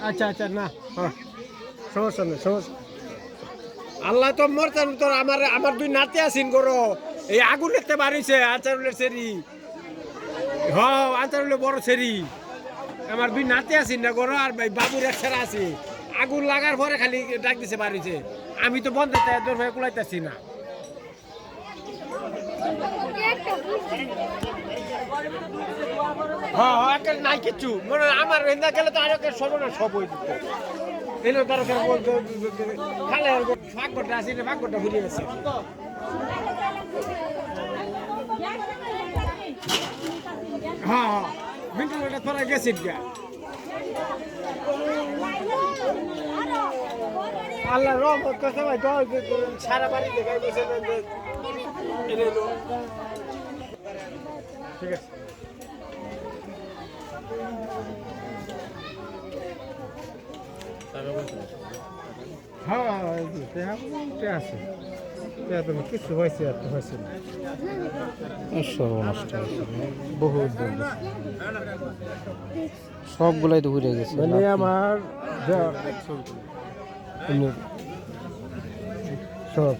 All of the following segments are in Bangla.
আচ্ছা আচ্ছা না হ্যাঁ সমস্যা নেই সমস্যা আল্লাহ তো মরতেন তোর আমার দুই নাতি আসিন করো এই আগুন দেখতে বাড়িছে আচারুলের সেরি আচারুলের বড় সেরি আমার দুই নাতি আসিন না করো আর বাবুর এক ছেড়া আছে আগুন লাগার পরে খালি ডাক দিছে বাড়িছে আমি তো বন্ধ তোর ভাই কুলাইতেছি না নাই কিচ্ছু মনে আমার রেন্দা গেলে তো আরো সর্বনাশ সব হয়ে দিত এলো তার খালে ফাঁকটা আসি না ফাঁকটা ভুলে গেছে মিন্টুটা তোরা গেছিস গা আল্লাহ রহমত করতে ভাই সারা বাড়ি দেখাই বসে ঠিক আছে আছে কিছু হয়েছে আর তো হয়েছে না সর্বনষ্ট বহু সবগুলাই তো ঘুরে গেছে মানে আমার সব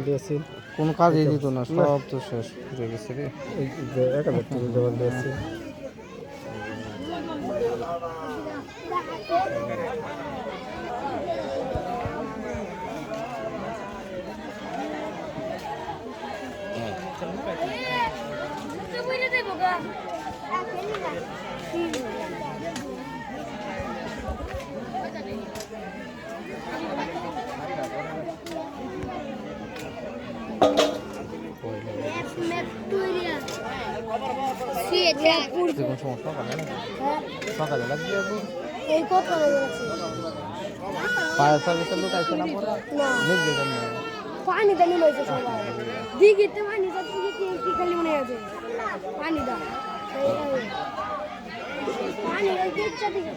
দিয়েছি কোন কাজে দিত না সব তো শেষ ঘুরে গেছে রে 1000 টাকা দিয়েছি সকালে লাগবে এই কথা ফায়ার সার্ভিসের লোক আসছে না পরে পানি দানি লইছে সবাই দিঘিতে পানি যাচ্ছে কি খালি মনে আছে পানি দা পানি লইছে ইচ্ছা দিকে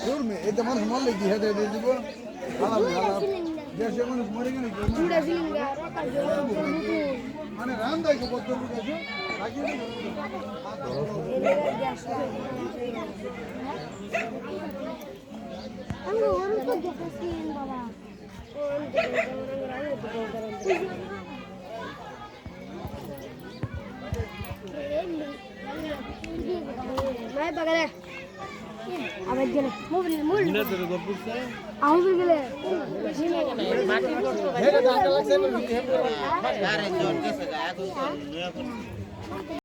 দূর মে এটা মানুষ মরলে কি হেদে দিয়ে দিব দেশে মানুষ মরে গেলে চুড়া জিলিঙ্গা মানে রাম দাইকে কত লোক আছে আমি ওরম তো দেখেছি বাবা নাই বাগারে আবার গেলে মোবাইল আউজ গেলে মাটি